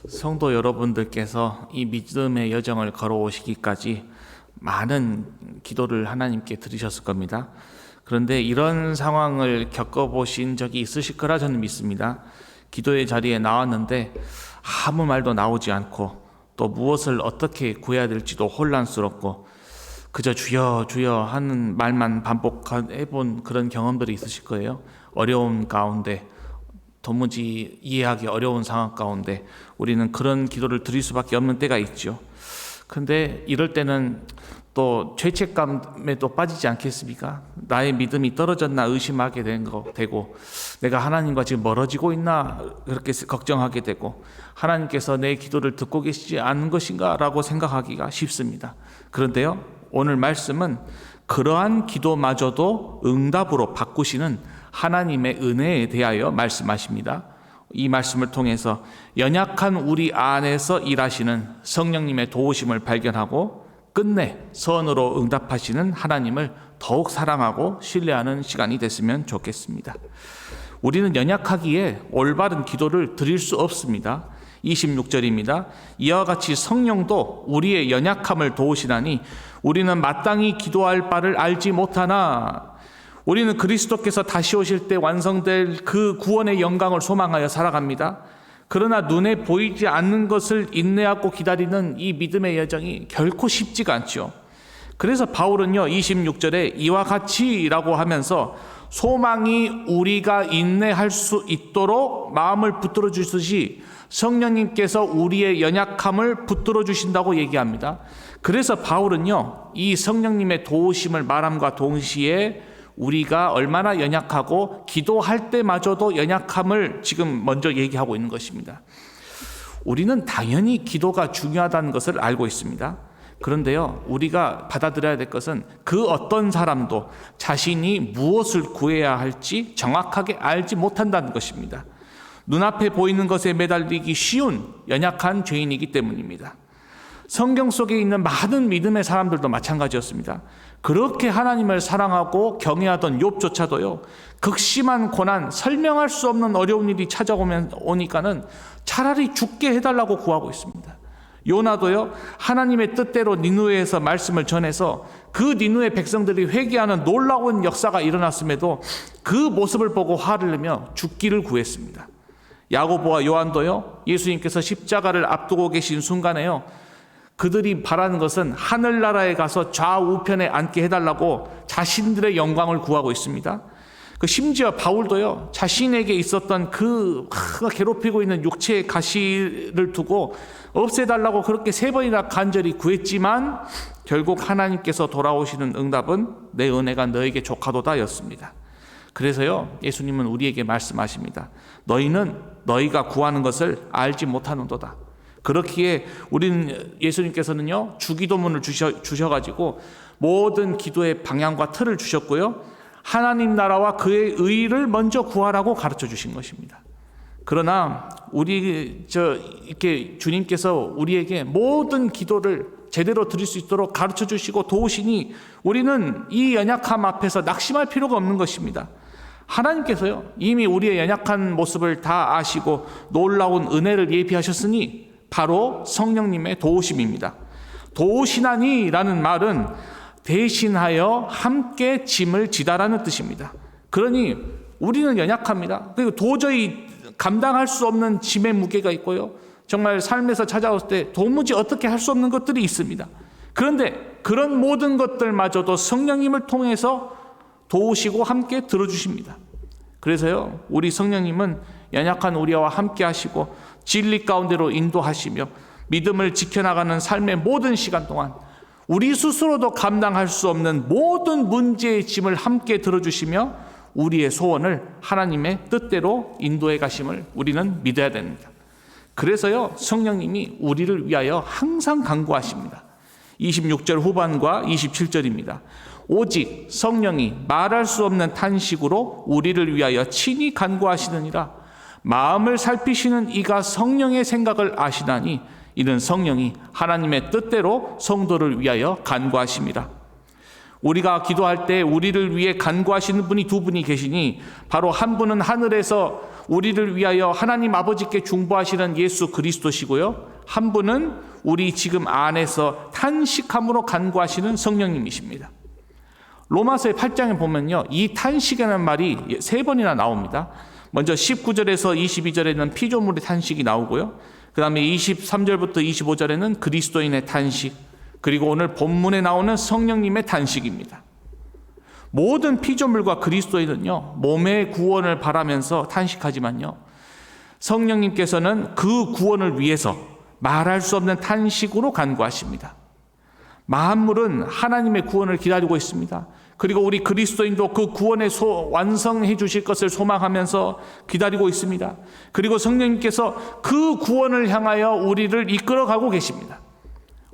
성도 여러분들께서 이 믿음의 여정을 걸어오시기까지 많은 기도를 하나님께 드리셨을 겁니다. 그런데 이런 상황을 겪어보신 적이 있으실 거라 저는 믿습니다. 기도의 자리에 나왔는데 아무 말도 나오지 않고 또 무엇을 어떻게 구해야 될지도 혼란스럽고 그저 주여 주여 하는 말만 반복해본 그런 경험들이 있으실 거예요. 어려움 가운데, 도무지 이해하기 어려운 상황 가운데 우리는 그런 기도를 드릴 수밖에 없는 때가 있죠. 근데 이럴 때는 또 죄책감에 또 빠지지 않겠습니까? 나의 믿음이 떨어졌나 의심하게 되고 내가 하나님과 지금 멀어지고 있나 그렇게 걱정하게 되고 하나님께서 내 기도를 듣고 계시지 않은 것인가 라고 생각하기가 쉽습니다. 그런데요, 오늘 말씀은 그러한 기도마저도 응답으로 바꾸시는 하나님의 은혜에 대하여 말씀하십니다. 이 말씀을 통해서 연약한 우리 안에서 일하시는 성령님의 도우심을 발견하고 끝내 선으로 응답하시는 하나님을 더욱 사랑하고 신뢰하는 시간이 됐으면 좋겠습니다. 우리는 연약하기에 올바른 기도를 드릴 수 없습니다. 26절입니다. 이와 같이 성령도 우리의 연약함을 도우시나니 우리는 마땅히 기도할 바를 알지 못하나. 우리는 그리스도께서 다시 오실 때 완성될 그 구원의 영광을 소망하여 살아갑니다. 그러나 눈에 보이지 않는 것을 인내하고 기다리는 이 믿음의 여정이 결코 쉽지가 않죠. 그래서 바울은요 26절에 이와 같이라고 하면서 소망이 우리가 인내할 수 있도록 마음을 붙들어 주듯이 성령님께서 우리의 연약함을 붙들어 주신다고 얘기합니다. 그래서 바울은요 이 성령님의 도우심을 말함과 동시에 우리가 얼마나 연약하고 기도할 때마저도 연약함을 지금 먼저 얘기하고 있는 것입니다. 우리는 당연히 기도가 중요하다는 것을 알고 있습니다. 그런데요, 우리가 받아들여야 될 것은 그 어떤 사람도 자신이 무엇을 구해야 할지 정확하게 알지 못한다는 것입니다. 눈앞에 보이는 것에 매달리기 쉬운 연약한 죄인이기 때문입니다. 성경 속에 있는 많은 믿음의 사람들도 마찬가지였습니다. 그렇게 하나님을 사랑하고 경외하던 욥조차도요 극심한 고난, 설명할 수 없는 어려운 일이 찾아오니까는 차라리 죽게 해달라고 구하고 있습니다. 요나도요 하나님의 뜻대로 니느웨에서 말씀을 전해서 그 니느웨 백성들이 회개하는 놀라운 역사가 일어났음에도 그 모습을 보고 화를 내며 죽기를 구했습니다. 야고보와 요한도요 예수님께서 십자가를 앞두고 계신 순간에요 그들이 바라는 것은 하늘나라에 가서 좌우편에 앉게 해달라고 자신들의 영광을 구하고 있습니다. 심지어 바울도요 자신에게 있었던 그 괴롭히고 있는 육체의 가시를 두고 없애달라고 그렇게 3번이나 간절히 구했지만 결국 하나님께서 돌아오시는 응답은 내 은혜가 너에게 족하도다 였습니다. 그래서요 예수님은 우리에게 말씀하십니다. 너희는 너희가 구하는 것을 알지 못하는도다. 그렇기에 우리는 예수님께서는요 주기도문을 주셔가지고 모든 기도의 방향과 틀을 주셨고요 하나님 나라와 그의 의를 먼저 구하라고 가르쳐 주신 것입니다. 그러나 이렇게 주님께서 우리에게 모든 기도를 제대로 드릴 수 있도록 가르쳐 주시고 도우시니 우리는 이 연약함 앞에서 낙심할 필요가 없는 것입니다. 하나님께서요 이미 우리의 연약한 모습을 다 아시고 놀라운 은혜를 예비하셨으니 바로 성령님의 도우심입니다. 도우시나니 라는 말은 대신하여 함께 짐을 지다라는 뜻입니다. 그러니 우리는 연약합니다. 그리고 도저히 감당할 수 없는 짐의 무게가 있고요. 정말 삶에서 찾아올 때 도무지 어떻게 할 수 없는 것들이 있습니다. 그런데 그런 모든 것들마저도 성령님을 통해서 도우시고 함께 들어주십니다. 그래서요 우리 성령님은 연약한 우리와 함께 하시고 진리 가운데로 인도하시며 믿음을 지켜나가는 삶의 모든 시간 동안 우리 스스로도 감당할 수 없는 모든 문제의 짐을 함께 들어주시며 우리의 소원을 하나님의 뜻대로 인도해 가심을 우리는 믿어야 됩니다. 그래서요 성령님이 우리를 위하여 항상 간구하십니다. 26절 후반과 27절입니다. 오직 성령이 말할 수 없는 탄식으로 우리를 위하여 친히 간구하시느니라. 마음을 살피시는 이가 성령의 생각을 아시나니 이는 성령이 하나님의 뜻대로 성도를 위하여 간구하십니다. 우리가 기도할 때 우리를 위해 간구하시는 분이 2분이 계시니 바로 한 분은 하늘에서 우리를 위하여 하나님 아버지께 중보하시는 예수 그리스도시고요. 한 분은 우리 지금 안에서 탄식함으로 간구하시는 성령님이십니다. 로마서의 8장에 보면요, 이 탄식이라는 말이 3번이나 나옵니다. 먼저 19절에서 22절에는 피조물의 탄식이 나오고요. 그 다음에 23절부터 25절에는 그리스도인의 탄식, 그리고 오늘 본문에 나오는 성령님의 탄식입니다. 모든 피조물과 그리스도인은요, 몸의 구원을 바라면서 탄식하지만요, 성령님께서는 그 구원을 위해서 말할 수 없는 탄식으로 간구하십니다. 만물은 하나님의 구원을 기다리고 있습니다. 그리고 우리 그리스도인도 그 구원에 완성해 주실 것을 소망하면서 기다리고 있습니다. 그리고 성령님께서 그 구원을 향하여 우리를 이끌어가고 계십니다.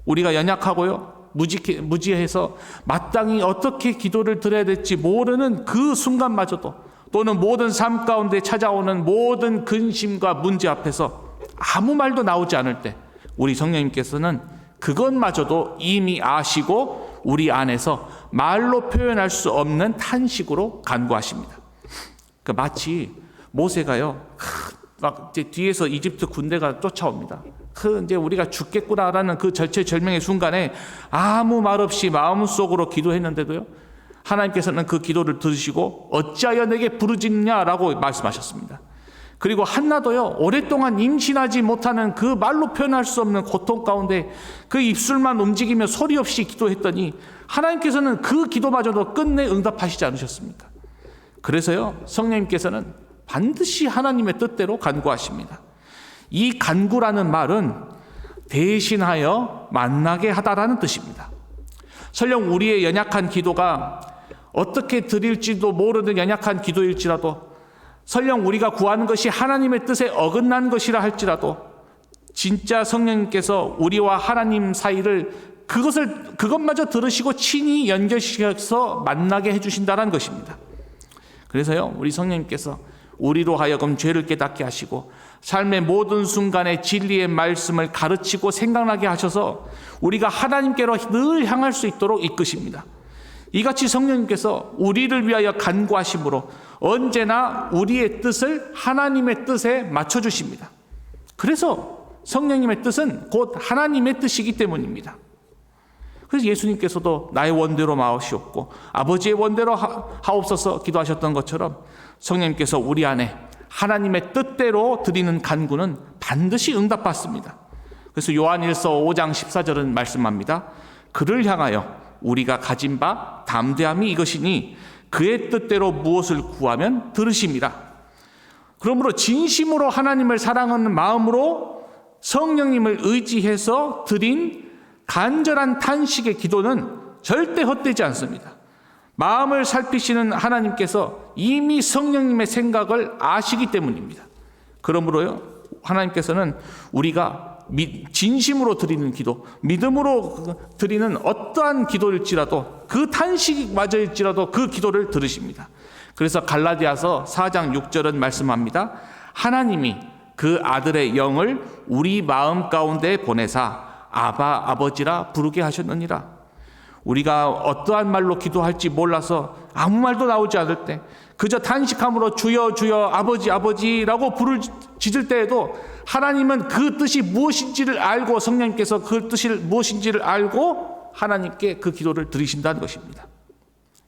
우리가 연약하고요, 무지해서 마땅히 어떻게 기도를 드려야 될지 모르는 그 순간마저도, 또는 모든 삶 가운데 찾아오는 모든 근심과 문제 앞에서 아무 말도 나오지 않을 때 우리 성령님께서는 그것마저도 이미 아시고 우리 안에서 말로 표현할 수 없는 탄식으로 간구하십니다. 그러니까 마치 모세가요, 막 이제 뒤에서 이집트 군대가 쫓아옵니다. 이제 우리가 죽겠구나라는 그 절체절명의 순간에 아무 말 없이 마음속으로 기도했는데도요, 하나님께서는 그 기도를 들으시고 어찌하여 내게 부르짖냐라고 말씀하셨습니다. 그리고 한나도요, 오랫동안 임신하지 못하는 그 말로 표현할 수 없는 고통 가운데 그 입술만 움직이며 소리 없이 기도했더니 하나님께서는 그 기도마저도 끝내 응답하시지 않으셨습니까? 그래서요, 성령님께서는 반드시 하나님의 뜻대로 간구하십니다. 이 간구라는 말은 대신하여 만나게 하다라는 뜻입니다. 설령 우리의 연약한 기도가 어떻게 드릴지도 모르는 연약한 기도일지라도, 설령 우리가 구하는 것이 하나님의 뜻에 어긋난 것이라 할지라도, 진짜 성령님께서 우리와 하나님 사이를 그것마저 들으시고 친히 연결시켜서 만나게 해주신다는 것입니다. 그래서요, 우리 성령님께서 우리로 하여금 죄를 깨닫게 하시고 삶의 모든 순간에 진리의 말씀을 가르치고 생각나게 하셔서 우리가 하나님께로 늘 향할 수 있도록 이끄십니다. 이같이 성령님께서 우리를 위하여 간구하심으로 언제나 우리의 뜻을 하나님의 뜻에 맞춰주십니다. 그래서 성령님의 뜻은 곧 하나님의 뜻이기 때문입니다. 그래서 예수님께서도 나의 원대로 마시옵고 아버지의 원대로 하옵소서 기도하셨던 것처럼 성령님께서 우리 안에 하나님의 뜻대로 드리는 간구는 반드시 응답받습니다. 그래서 요한일서 5장 14절은 말씀합니다. 그를 향하여 우리가 가진 바 담대함이 이것이니 그의 뜻대로 무엇을 구하면 들으십니다. 그러므로 진심으로 하나님을 사랑하는 마음으로 성령님을 의지해서 드린 간절한 탄식의 기도는 절대 헛되지 않습니다. 마음을 살피시는 하나님께서 이미 성령님의 생각을 아시기 때문입니다. 그러므로요, 하나님께서는 우리가 진심으로 드리는 기도, 믿음으로 드리는 어떠한 기도일지라도, 그 탄식마저일지라도 그 기도를 들으십니다. 그래서 갈라디아서 4장 6절은 말씀합니다. 하나님이 그 아들의 영을 우리 마음 가운데 보내사 아바 아버지라 부르게 하셨느니라. 우리가 어떠한 말로 기도할지 몰라서 아무 말도 나오지 않을 때 그저 탄식함으로 주여 주여 아버지 아버지라고 부르짖을 때에도 하나님은 그 뜻이 무엇인지를 알고, 성령님께서 그 뜻이 무엇인지를 알고 하나님께 그 기도를 드리신다는 것입니다.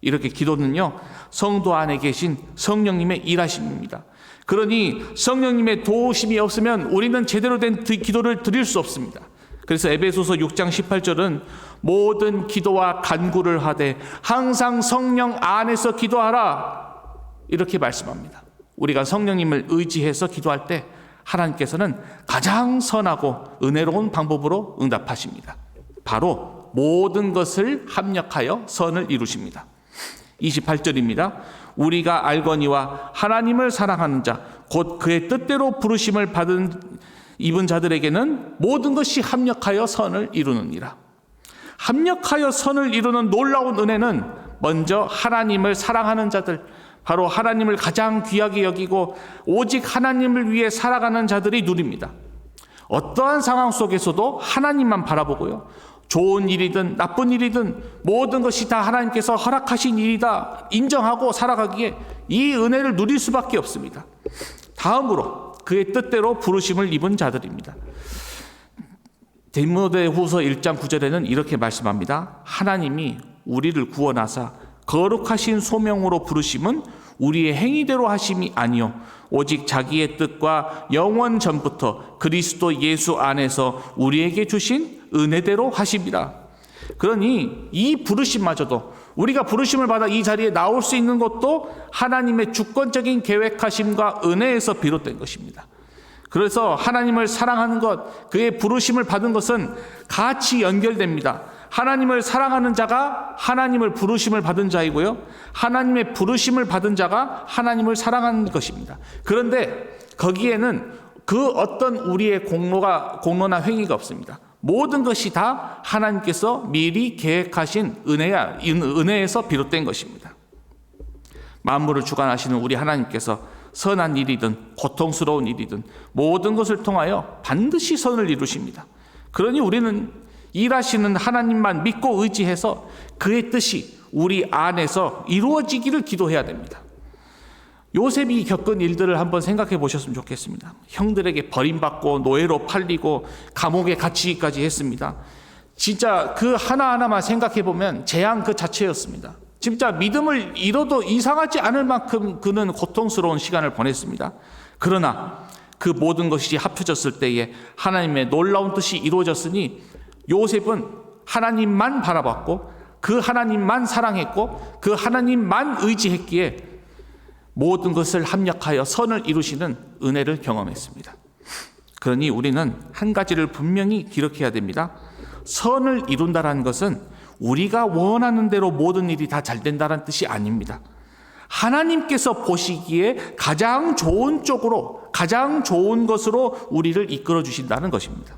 이렇게 기도는요, 성도 안에 계신 성령님의 일하심입니다. 그러니 성령님의 도우심이 없으면 우리는 제대로 된 기도를 드릴 수 없습니다. 그래서 에베소서 6장 18절은 모든 기도와 간구를 하되 항상 성령 안에서 기도하라, 이렇게 말씀합니다. 우리가 성령님을 의지해서 기도할 때 하나님께서는 가장 선하고 은혜로운 방법으로 응답하십니다. 바로 모든 것을 합력하여 선을 이루십니다. 28절입니다. 우리가 알거니와 하나님을 사랑하는 자 곧 그의 뜻대로 부르심을 입은 자들에게는 모든 것이 합력하여 선을 이루느니라. 합력하여 선을 이루는 놀라운 은혜는 먼저 하나님을 사랑하는 자들, 바로 하나님을 가장 귀하게 여기고 오직 하나님을 위해 살아가는 자들이 누립니다. 어떠한 상황 속에서도 하나님만 바라보고요, 좋은 일이든 나쁜 일이든 모든 것이 다 하나님께서 허락하신 일이다 인정하고 살아가기에 이 은혜를 누릴 수밖에 없습니다. 다음으로 그의 뜻대로 부르심을 입은 자들입니다. 디모데후서 1장 9절에는 이렇게 말씀합니다. 하나님이 우리를 구원하사 거룩하신 소명으로 부르심은 우리의 행위대로 하심이 아니요 오직 자기의 뜻과 영원 전부터 그리스도 예수 안에서 우리에게 주신 은혜대로 하심이라. 그러니 이 부르심마저도, 우리가 부르심을 받아 이 자리에 나올 수 있는 것도 하나님의 주권적인 계획하심과 은혜에서 비롯된 것입니다. 그래서 하나님을 사랑하는 것, 그의 부르심을 받은 것은 같이 연결됩니다. 하나님을 사랑하는 자가 하나님을 부르심을 받은 자이고요, 하나님의 부르심을 받은 자가 하나님을 사랑하는 것입니다. 그런데 거기에는 그 어떤 우리의 공로나 행위가 없습니다. 모든 것이 다 하나님께서 미리 계획하신 은혜에서 비롯된 것입니다. 만물을 주관하시는 우리 하나님께서 선한 일이든 고통스러운 일이든 모든 것을 통하여 반드시 선을 이루십니다. 그러니 우리는 일하시는 하나님만 믿고 의지해서 그의 뜻이 우리 안에서 이루어지기를 기도해야 됩니다. 요셉이 겪은 일들을 한번 생각해 보셨으면 좋겠습니다. 형들에게 버림받고 노예로 팔리고 감옥에 갇히기까지 했습니다. 진짜 그 하나하나만 생각해 보면 재앙 그 자체였습니다. 진짜 믿음을 잃어도 이상하지 않을 만큼 그는 고통스러운 시간을 보냈습니다. 그러나 그 모든 것이 합쳐졌을 때에 하나님의 놀라운 뜻이 이루어졌으니 요셉은 하나님만 바라봤고 그 하나님만 사랑했고 그 하나님만 의지했기에 모든 것을 합력하여 선을 이루시는 은혜를 경험했습니다. 그러니 우리는 한 가지를 분명히 기억해야 됩니다. 선을 이룬다는 것은 우리가 원하는 대로 모든 일이 다 잘 된다는 뜻이 아닙니다. 하나님께서 보시기에 가장 좋은 쪽으로, 가장 좋은 것으로 우리를 이끌어 주신다는 것입니다.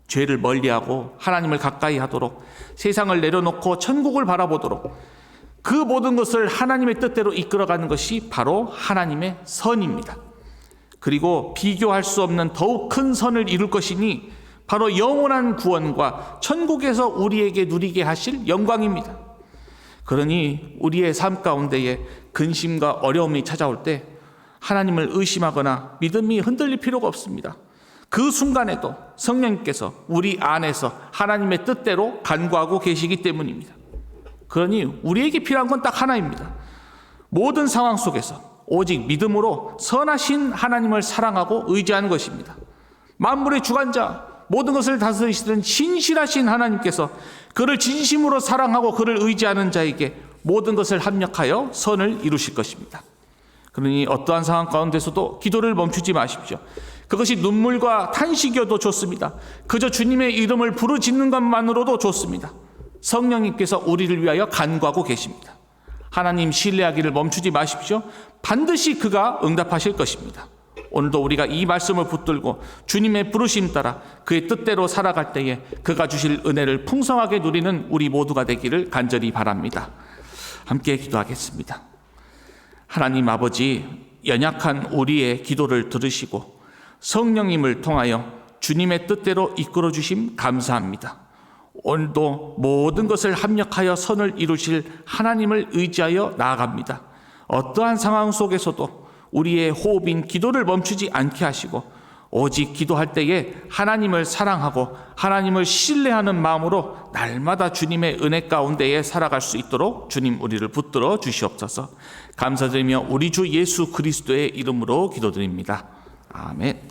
죄를 멀리하고 하나님을 가까이 하도록, 세상을 내려놓고 천국을 바라보도록, 그 모든 것을 하나님의 뜻대로 이끌어가는 것이 바로 하나님의 선입니다. 그리고 비교할 수 없는 더욱 큰 선을 이룰 것이니 바로 영원한 구원과 천국에서 우리에게 누리게 하실 영광입니다. 그러니 우리의 삶 가운데에 근심과 어려움이 찾아올 때 하나님을 의심하거나 믿음이 흔들릴 필요가 없습니다. 그 순간에도 성령님께서 우리 안에서 하나님의 뜻대로 간구하고 계시기 때문입니다. 그러니 우리에게 필요한 건 딱 하나입니다. 모든 상황 속에서 오직 믿음으로 선하신 하나님을 사랑하고 의지하는 것입니다. 만물의 주관자, 모든 것을 다스리시는 신실하신 하나님께서 그를 진심으로 사랑하고 그를 의지하는 자에게 모든 것을 합력하여 선을 이루실 것입니다. 그러니 어떠한 상황 가운데서도 기도를 멈추지 마십시오. 그것이 눈물과 탄식이어도 좋습니다. 그저 주님의 이름을 부르짖는 것만으로도 좋습니다. 성령님께서 우리를 위하여 간구하고 계십니다. 하나님 신뢰하기를 멈추지 마십시오. 반드시 그가 응답하실 것입니다. 오늘도 우리가 이 말씀을 붙들고 주님의 부르심 따라 그의 뜻대로 살아갈 때에 그가 주실 은혜를 풍성하게 누리는 우리 모두가 되기를 간절히 바랍니다. 함께 기도하겠습니다. 하나님 아버지, 연약한 우리의 기도를 들으시고 성령님을 통하여 주님의 뜻대로 이끌어 주심 감사합니다. 오늘도 모든 것을 합력하여 선을 이루실 하나님을 의지하여 나아갑니다. 어떠한 상황 속에서도 우리의 호흡인 기도를 멈추지 않게 하시고 오직 기도할 때에 하나님을 사랑하고 하나님을 신뢰하는 마음으로 날마다 주님의 은혜 가운데에 살아갈 수 있도록 주님 우리를 붙들어 주시옵소서. 감사드리며 우리 주 예수 그리스도의 이름으로 기도드립니다. 아멘.